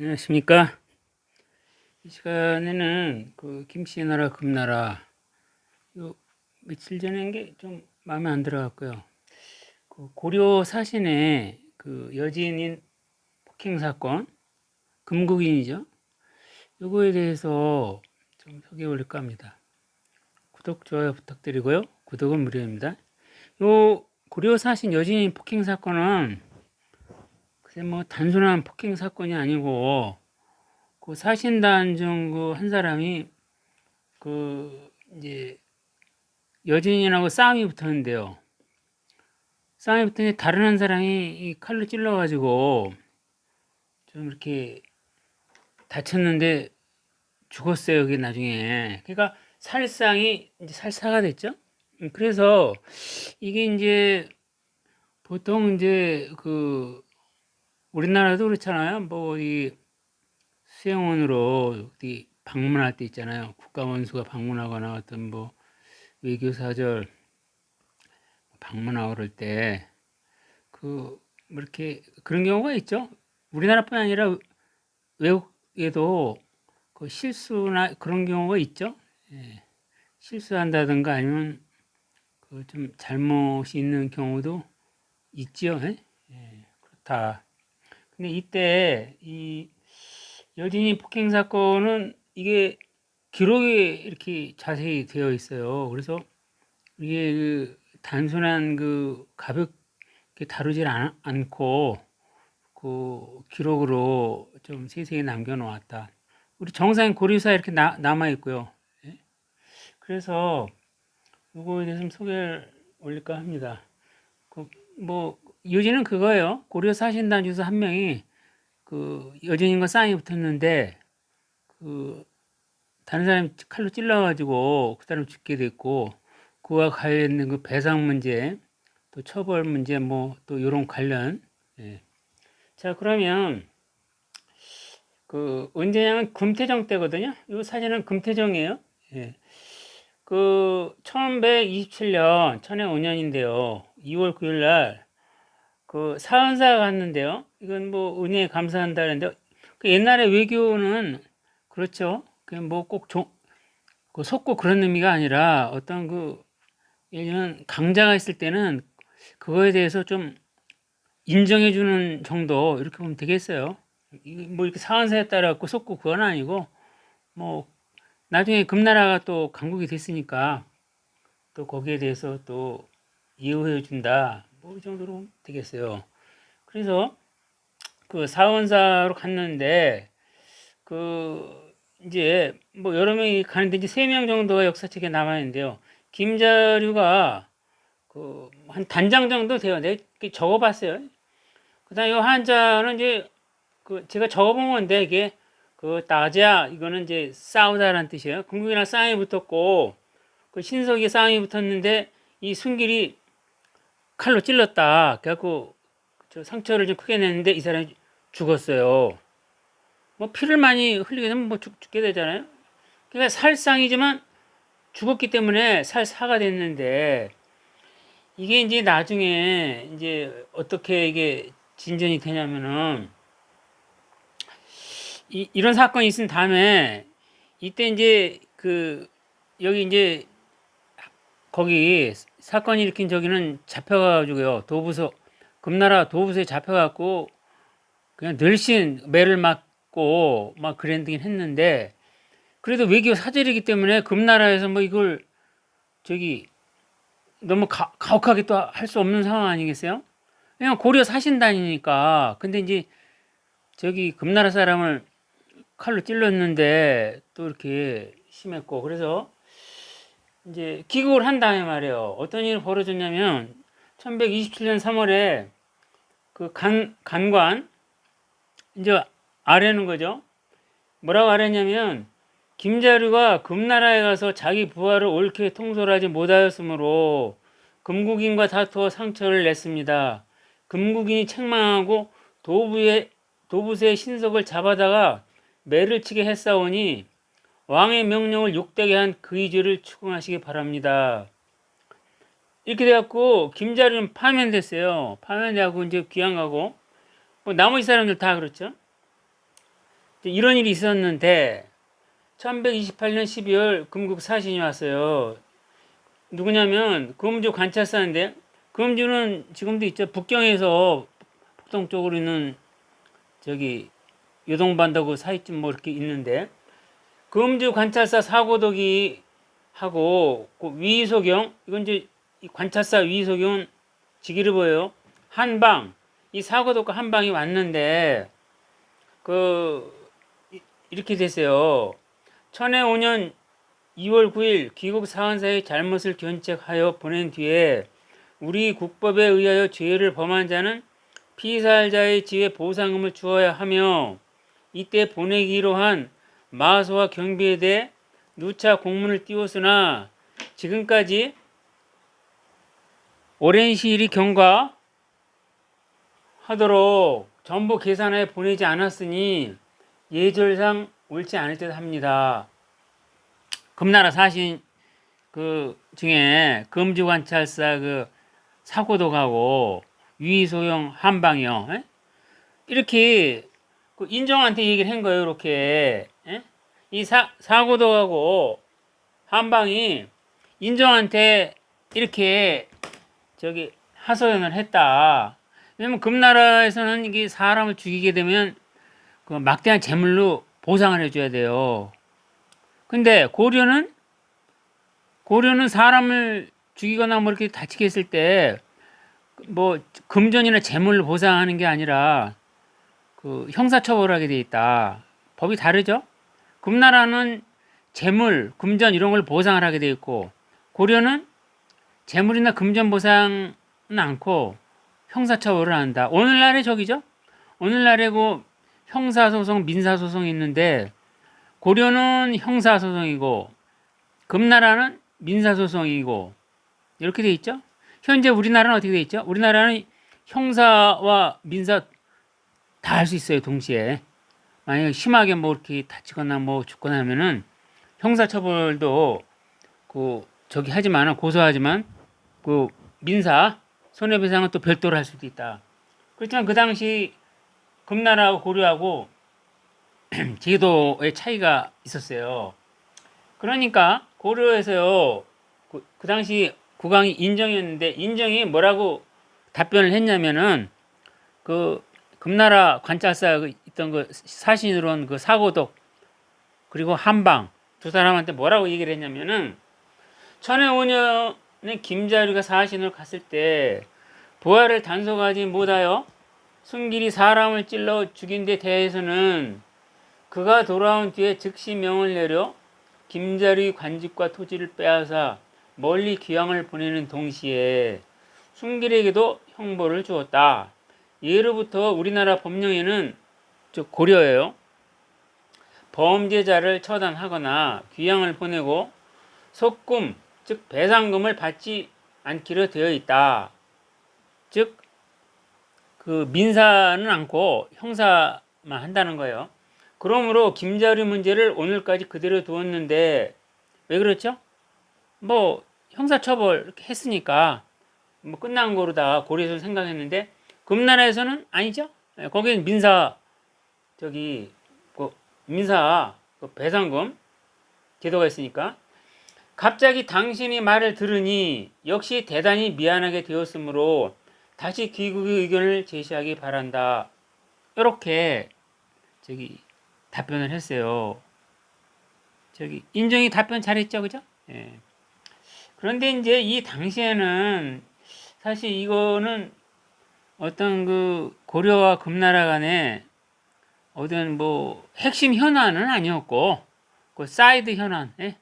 안녕하십니까. 이 시간에는 그 김씨의 나라 금나라 요 며칠 전에 한 게 좀 마음에 안 들어갔고요. 그 고려 사신의 그 여진인 폭행 사건, 금국인이죠. 요거에 대해서 좀 소개해 볼까 합니다. 구독, 좋아요 부탁드리고요. 구독은 무료입니다. 요 고려 사신 여진인 폭행 사건은 글쎄 뭐 단순한 폭행 사건이 아니고 그 사신단 중 그 한 사람이 그 이제 여진이라고 싸움이 붙었는데요. 싸움이 붙었는데 다른 한 사람이 이 칼로 찔러가지고 좀 이렇게 다쳤는데 죽었어요. 그게 나중에. 그러니까 살상이 이제 살사가 됐죠. 그래서 이게 이제 보통 이제 그 우리나라도 그렇잖아요. 뭐 이 수행원으로 어디 방문할 때 있잖아요. 국가원수가 방문하거나 어떤 뭐 외교사절 방문하고 그럴 때 그, 뭐 이렇게 그런 경우가 있죠. 우리나라뿐 아니라 외국에도 그 실수나 그런 경우가 있죠. 예, 실수한다든가 아니면 그 좀 잘못이 있는 경우도 있죠. 예? 예, 그렇다. 근데 이때 이 여진이 폭행 사건은 이게 기록에 이렇게 자세히 되어 있어요. 그래서 이게 그 단순한 그 가볍게 다루질 않고 그 기록으로 좀 세세히 남겨놓았다. 우리 정상 고려사에 이렇게 남아 있고요. 예? 그래서 이거에 대해서 좀 소개를 올릴까 합니다. 뭐 요지는 그거예요. 고려 사신단 주사 한 명이 그 여진인과 싸움이 붙었는데 그 다른 사람이 칼로 찔러가지고 그 사람 죽게 됐고 그와 관련된 그 배상 문제 또 처벌 문제 뭐 또 이런 관련. 예. 자 그러면 그 언제냐면 금태정 때거든요. 이 사진은 금태정이에요. 예. 그 1127년 천해오년인데요. 2월 9일 날 그 사은사가 갔는데요. 이건 뭐 은혜에 감사한다는데 그 옛날에 외교는 그렇죠. 그냥 뭐꼭 그 속고 그런 의미가 아니라 어떤 그 예를 들면 강자가 있을 때는 그거에 대해서 좀 인정해 주는 정도 이렇게 보면 되겠어요. 뭐 이렇게 사안사에 따라 갖고 속고 그건 아니고 뭐 나중에 금나라가 또 강국이 됐으니까 또 거기에 대해서 또 이해해 준다. 뭐 이 정도로 되겠어요. 그래서 그 사원사로 갔는데 그 이제 뭐 여러 명이 가는데 이제 3명 정도가 역사책에 남아 있는데요. 김자류가 그 한 단장 정도 돼요. 내가 적어봤어요. 그다음 이 한자는 이제 그 제가 적어본 건데 이게 그 따자 이거는 이제 싸우다라는 뜻이에요. 궁극이랑 싸움이 붙었고 그 신석이 싸움이 붙었는데 이 순길이 칼로 찔렀다. 그래갖고 저 상처를 좀 크게 냈는데 이 사람이 죽었어요. 뭐 피를 많이 흘리게 되면 뭐 죽게 되잖아요. 그러니까 살상이지만 죽었기 때문에 살사가 됐는데 이게 이제 나중에 이제 어떻게 이게 진전이 되냐면은 이런 사건이 있은 다음에 이때 이제 그 여기 이제 거기 사건이 일으킨 저기는 잡혀가지고요. 도부서 금나라 도부서에 잡혀갖고 그냥 늘씬 매를 맞고 막 그랬긴 했는데 그래도 외교 사절이기 때문에 금나라에서 뭐 이걸 저기 너무 가혹하게 또 할 수 없는 상황 아니겠어요? 그냥 고려 사신단이니까. 근데 이제 저기 금나라 사람을 칼로 찔렀는데 또 이렇게 심했고 그래서 이제 기국을 한 다음에 말이에요. 어떤 일이 벌어졌냐면 1127년 3월에 그 간관 이제 아래는 거죠. 뭐라고 아랬냐면 김자류가 금나라에 가서 자기 부하를 옳게 통솔하지 못하였으므로 금국인과 다투어 상처를 냈습니다. 금국인이 책망하고 도부세의 신석을 잡아다가 매를 치게 했사오니 왕의 명령을 욕되게 한 그의 죄를 추궁하시기 바랍니다. 이렇게 돼갖고 김자류는 파면됐어요. 파면돼갖고 이제 귀양 가고 뭐 나머지 사람들 다 그렇죠. 이런 일이 있었는데 1128년 12월 금국 사신이 왔어요. 누구냐면 금주 관찰사인데, 금주는 지금도 있죠. 북경에서 북동쪽으로 있는 저기 요동반도그 사이쯤 뭐 이렇게 있는데, 금주 관찰사 사고덕이 하고 그 위소경, 이건 이제 이 관찰사 위소경은 직위를 보여요. 한방, 이 사고덕과 한방이 왔는데 이렇게 됐어요. 천해 5년 2월 9일 귀국 사헌사의 잘못을 견책하여 보낸 뒤에 우리 국법에 의하여 죄를 범한 자는 피살자의 지에 보상금을 주어야 하며, 이때 보내기로 한 마소와 경비에 대해 누차 공문을 띄웠으나 지금까지 오랜 시일이 경과하도록 전부 계산하여 보내지 않았으니 예절상 옳지 않을 듯 합니다. 금나라 사신 중에 금주관찰사 사고독하고 위소영 한방이요. 에? 이렇게 인정한테 얘기를 한 거예요. 이렇게. 에? 이 사고독하고 한방이 인정한테 이렇게 하소연을 했다. 왜냐면 금나라에서는 이게 사람을 죽이게 되면 그 막대한 재물로 보상을 해줘야 돼요. 근데 고려는 사람을 죽이거나 뭐 이렇게 다치게 했을 때 뭐 금전이나 재물로 보상하는 게 아니라 형사처벌하게 돼 있다. 법이 다르죠? 금나라는 재물, 금전 이런 걸 보상을 하게 돼 있고, 고려는 재물이나 금전 보상은 않고 형사처벌을 한다. 오늘날의 적이죠? 오늘날의 형사소송, 민사소송이 있는데, 고려는 형사소송이고 금나라는 민사소송이고 이렇게 돼 있죠. 현재 우리나라는 어떻게 돼 있죠? 우리나라는 형사와 민사 다 할 수 있어요, 동시에. 만약에 심하게 뭐 이렇게 다치거나 뭐 죽거나 하면은 형사처벌도 하지만 고소하지만 민사 손해배상은 또 별도로 할 수도 있다. 그렇지만 그 당시 금나라하고 고려하고 제도의 차이가 있었어요. 그러니까 고려에서요, 그 당시 국왕이 인정이었는데, 인정이 뭐라고 답변을 했냐면은 금나라 관찰사 있던 사신으로 온 사고독 그리고 한방 두 사람한테 뭐라고 얘기를 했냐면은, 천해 5년에 김자류가 사신으로 갔을 때 부하를 단속하지 못하여 순길이 사람을 찔러 죽인 데 대해서는 그가 돌아온 뒤에 즉시 명을 내려 김자류의 관직과 토지를 빼앗아 멀리 귀양을 보내는 동시에 순길에게도 형벌을 주었다. 예로부터 우리나라 법령에는, 즉 고려예요, 범죄자를 처단하거나 귀양을 보내고 속금, 즉 배상금을 받지 않기로 되어 있다. 즉 민사는 않고 형사만 한다는 거예요. 그러므로 김자류 문제를 오늘까지 그대로 두었는데, 왜 그렇죠? 뭐 형사처벌 이렇게 했으니까 뭐 끝난 거로다 고려에서 생각했는데, 금나라에서는 아니죠. 거기는 민사 배상금 제도가 있으니까. 갑자기 당신이 말을 들으니 역시 대단히 미안하게 되었으므로 다시 귀국의 의견을 제시하기 바란다. 이렇게 답변을 했어요. 인정이 답변 잘했죠, 그죠? 예. 그런데 이제 이 당시에는 사실 이거는 어떤 고려와 금나라 간에 어떤 핵심 현안은 아니었고, 사이드 현안, 예?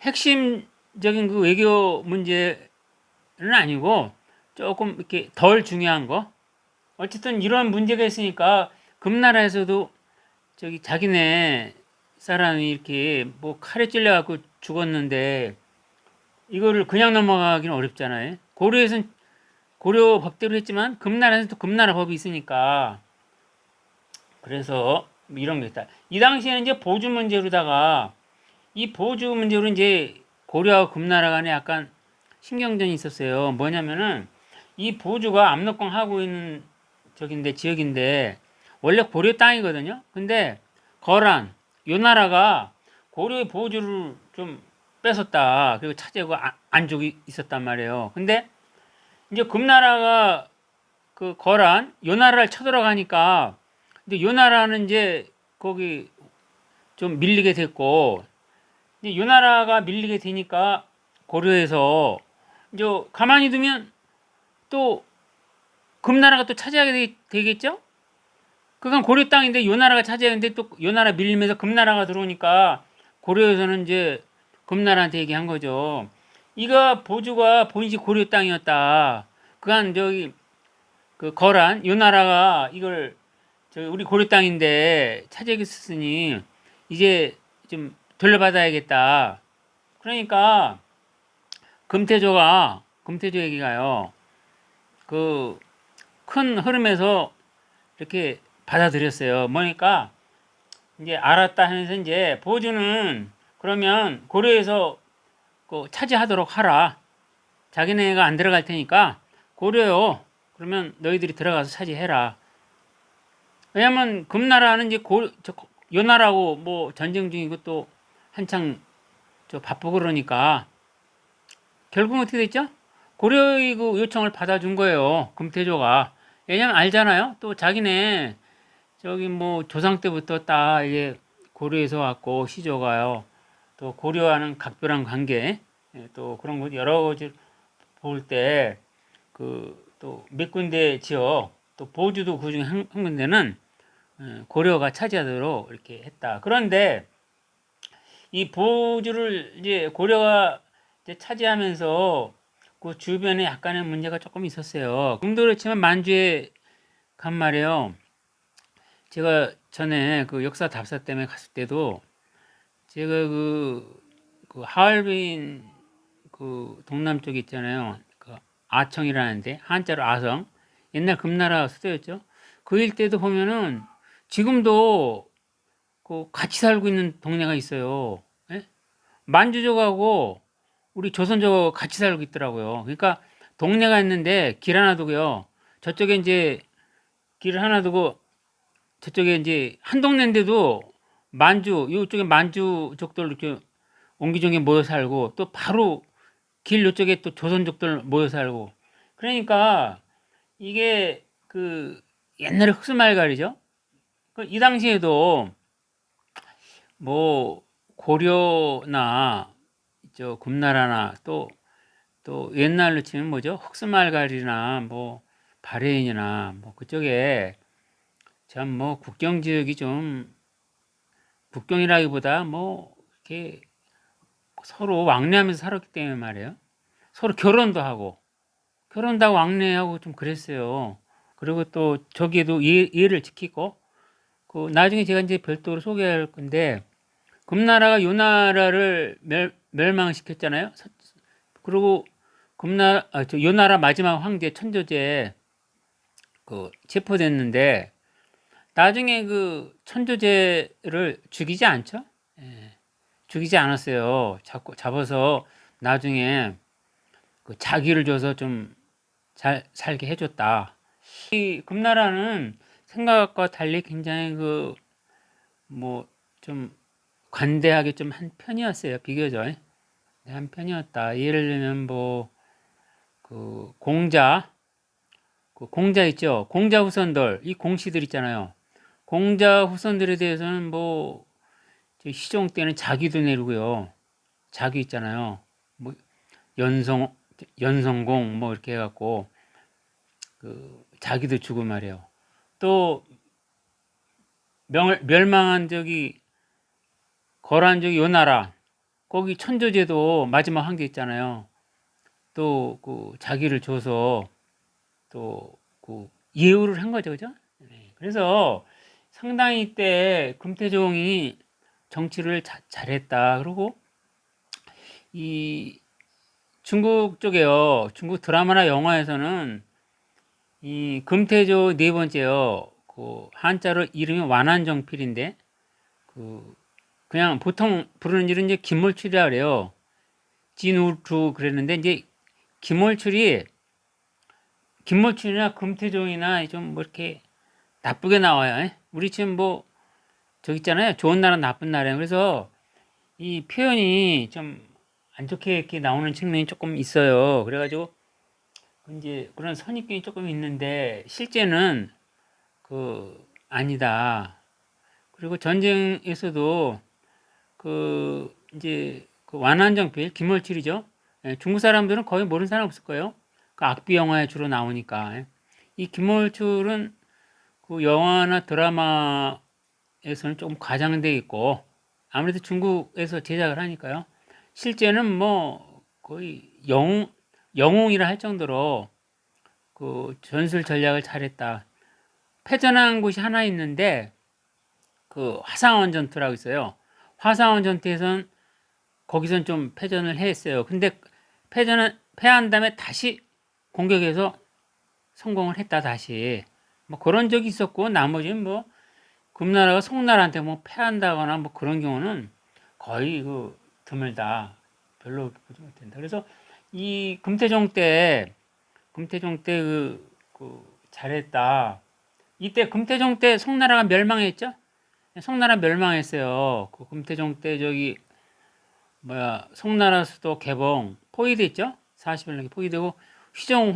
핵심적인 외교 문제는 아니고 조금 이렇게 덜 중요한 거. 어쨌든 이런 문제가 있으니까 금나라에서도 자기네 사람이 이렇게 칼에 찔려갖고 죽었는데 이거를 그냥 넘어가기는 어렵잖아요. 고려에서는 고려 법대로 했지만 금나라에서는 또 금나라 법이 있으니까, 그래서 이런 게 있다. 이 당시에는 이제 보주 문제로다가, 이 보주 문제로 이제 고려와 금나라 간에 약간 신경전이 있었어요. 뭐냐면은 이 보주가 압록강 하고 있는 지역인데 원래 고려 땅이거든요. 근데 거란 요 나라가 고려의 보호주를 좀 뺏었다. 그리고 차지하고 안족이 있었단 말이에요. 근데 이제 금나라가 그 거란 요 나라를 쳐들어가니까 근데 요 나라는 이제 거기 좀 밀리게 됐고 이제 요 나라가 밀리게 되니까 고려에서 이제 가만히 두면 또 금나라가 또 차지하게 되겠죠? 그건 고려 땅인데 요 나라가 차지하는데 또 요 나라 밀리면서 금나라가 들어오니까 고려에서는 이제 금나라한테 얘기한 거죠. 이거 보주가 본시 고려 땅이었다. 그간 저기 그 거란 요 나라가 이걸 우리 고려 땅인데 차지하겠으니 이제 좀 돌려받아야겠다. 그러니까 금태조 얘기가요. 그 큰 흐름에서 이렇게 받아들였어요. 뭐니까 이제 알았다 하면서 이제 보주는 그러면 고려에서 그 차지하도록 하라. 자기네가 안 들어갈 테니까 고려요. 그러면 너희들이 들어가서 차지해라. 왜냐면 금나라는 이제 요 나라하고 뭐 전쟁 중이고 또 한창 바쁘고 그러니까 결국은 어떻게 됐죠? 고려의 그 요청을 받아준 거예요. 금태조가. 왜냐면 알잖아요. 또 자기네 저기 뭐 조상 때부터 딱 이제 고려에서 왔고 시조가요. 또 고려와는 각별한 관계, 또 그런 것 여러 가지 볼 때 그 또 몇 군데 지역 또 보주도 그중에 한 군데는 고려가 차지하도록 이렇게 했다. 그런데 이 보주를 이제 고려가 이제 차지하면서 그 주변에 약간의 문제가 조금 있었어요. 금도 그렇지만 만주에 간 말이에요. 제가 전에 그 역사 답사 때문에 갔을 때도 제가 그 하얼빈 그 동남쪽에 있잖아요. 그 아청이라는데 한자로 아성. 옛날 금나라 수도였죠. 그 일대도 보면은 지금도 그 같이 살고 있는 동네가 있어요. 예? 만주족하고 우리 조선족하고 같이 살고 있더라고요. 그러니까 동네가 있는데 길 하나 두고요. 저쪽에 이제 길 하나 두고 저쪽에 이제 한 동네인데도 이쪽에 만주족들 이렇게 옹기종기 모여 살고 또 바로 길 이쪽에 또 조선족들 모여 살고 그러니까 이게 그 옛날에 흑수말갈이죠. 이 당시에도 뭐 고려나 저 금나라나 또 옛날로 치면 뭐죠? 흑수말갈이나 뭐 발해인이나 뭐 그쪽에 참 뭐 국경 지역이 좀 국경이라기보다 뭐 이렇게 서로 왕래하면서 살았기 때문에 말이에요. 서로 결혼도 하고 왕래하고 좀 그랬어요. 그리고 또 저기에도 예를 지키고 그 나중에 제가 이제 별도로 소개할 건데 금나라가 요 나라를 멸망시켰잖아요. 그리고 요 나라 마지막 황제 천조제 그 체포됐는데 나중에 그 천조제를 죽이지 않죠? 예, 죽이지 않았어요. 잡아서 나중에 그 자기를 줘서 좀 잘 살게 해줬다. 이 금나라는 생각과 달리 굉장히 그 뭐 좀 관대하게 좀 한 편이었어요. 비교적 한 편이었다. 예를 들면 뭐 그 공자 있죠. 공자 후손들 이 공씨들 있잖아요. 공자 후손들에 대해서는 뭐 시종 때는 자기도 내리고요. 자기 있잖아요. 뭐 연성공 뭐 이렇게 해갖고 그 자기도 주고 말이에요. 또 멸망한 적이 거란 적이 요 나라 거기 천조제도 마지막 황제 있잖아요. 또 그 자기를 줘서 또 그 예우를 한 거죠, 그죠? 네. 그래서 상당히 이때 금태종이 정치를 잘했다. 그리고 이 중국 쪽에요. 중국 드라마나 영화에서는 이 금태조 네 번째요. 그 한자로 이름이 완안정필인데 그냥 보통 부르는 이름 이제 김몰출이라 그래요. 진우주 그랬는데 이제 김몰출이나 금태종이나 좀 뭐 이렇게 나쁘게 나와요. 우리 지금 뭐 저기 있잖아요. 좋은 나라, 나쁜 나라예요. 그래서 이 표현이 좀 안 좋게 이렇게 나오는 측면이 조금 있어요. 그래가지고 이제 그런 선입견이 조금 있는데 실제는 아니다. 그리고 전쟁에서도 이제 완안정필 김월칠이죠. 예, 중국 사람들은 거의 모르는 사람 없을 거예요. 그 악비 영화에 주로 나오니까. 예. 이 김월출은 그 영화나 드라마에서는 조금 과장돼 있고 아무래도 중국에서 제작을 하니까요. 실제는 뭐 거의 영웅이라 할 정도로 그 전술 전략을 잘했다. 패전한 곳이 하나 있는데 그 화상원 전투라고 있어요. 화상원 전투에선 거기선 좀 패전을 했어요. 근데 패한 다음에 다시 공격해서 성공을 했다 다시. 뭐 그런 적이 있었고 나머지는 뭐 금나라가 송나라한테 뭐 패한다거나 뭐 그런 경우는 거의 드물다. 별로 보지 못한다. 그래서 이 금태종 때 잘했다. 이때 금태종 때 송나라가 멸망했죠? 송나라 멸망했어요. 그 금태종 때 저기 송나라 수도 개봉 포위됐죠? 40일 넘게 포위되고 휘정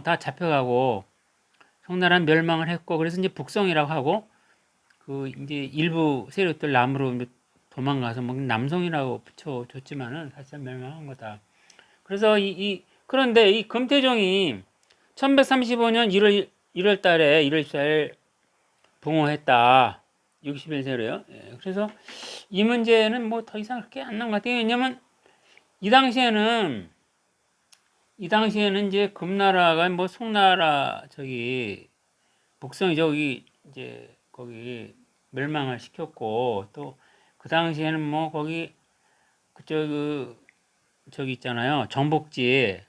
다 잡혀가고 송나라는 멸망을 했고 그래서 이제 북송이라고 하고 이제 일부 세력들 남으로 도망가서 뭐 남송이라고 붙여줬지만은 사실 멸망한 거다. 그래서 그런데 이 금태종이 1135년 1월 달에 1월 14일 봉호했다. 61세로요. 예, 그래서 이 문제는 뭐 더 이상 그렇게 안 나온 것 같아요. 왜냐면 이 당시에는 이제 금나라가 뭐 송나라 북성이 저기 이제 거기 멸망을 시켰고 또 그 당시에는 뭐 거기 저기 있잖아요. 정복지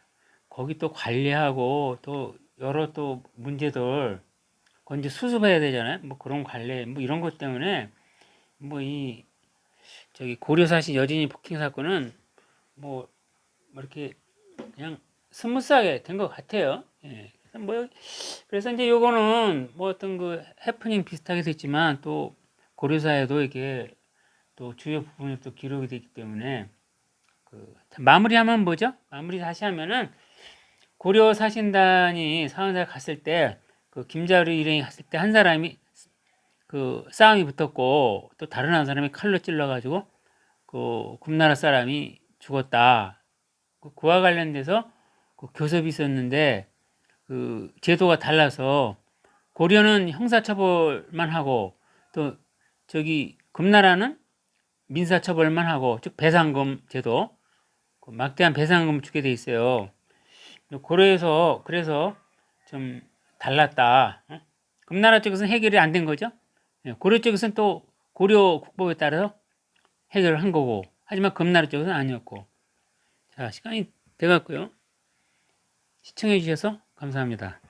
거기 또 관리하고 또 여러 또 문제들 그건 이제 수습해야 되잖아요. 뭐 그런 관리 뭐 이런 것 때문에 뭐 저기 고려사시 여진이 폭행 사건은 뭐 이렇게 그냥 스무스하게 된 것 같아요. 예. 그래서 이제 요거는 뭐 어떤 해프닝 비슷하게 됐지만 또 고려사에도 이게 또 주요 부분이 또 기록이 되기 때문에 마무리하면 뭐죠? 마무리 다시 하면은 고려 사신단이 사은사에 갔을 때 김자루 일행이 갔을 때 한 사람이 싸움이 붙었고 또 다른 한 사람이 칼로 찔러가지고 금나라 사람이 죽었다. 그와 관련돼서 교섭이 있었는데 제도가 달라서 고려는 형사처벌만 하고 또 저기 금나라는 민사처벌만 하고 즉 배상금 제도 막대한 배상금을 주게 돼 있어요. 그래서 좀 달랐다. 금나라 쪽에서는 해결이 안 된 거죠. 고려 쪽에서는 또 고려 국법에 따라서 해결을 한 거고 하지만 금나라 쪽에서는 아니었고. 자, 시간이 돼갔고요. 시청해 주셔서 감사합니다.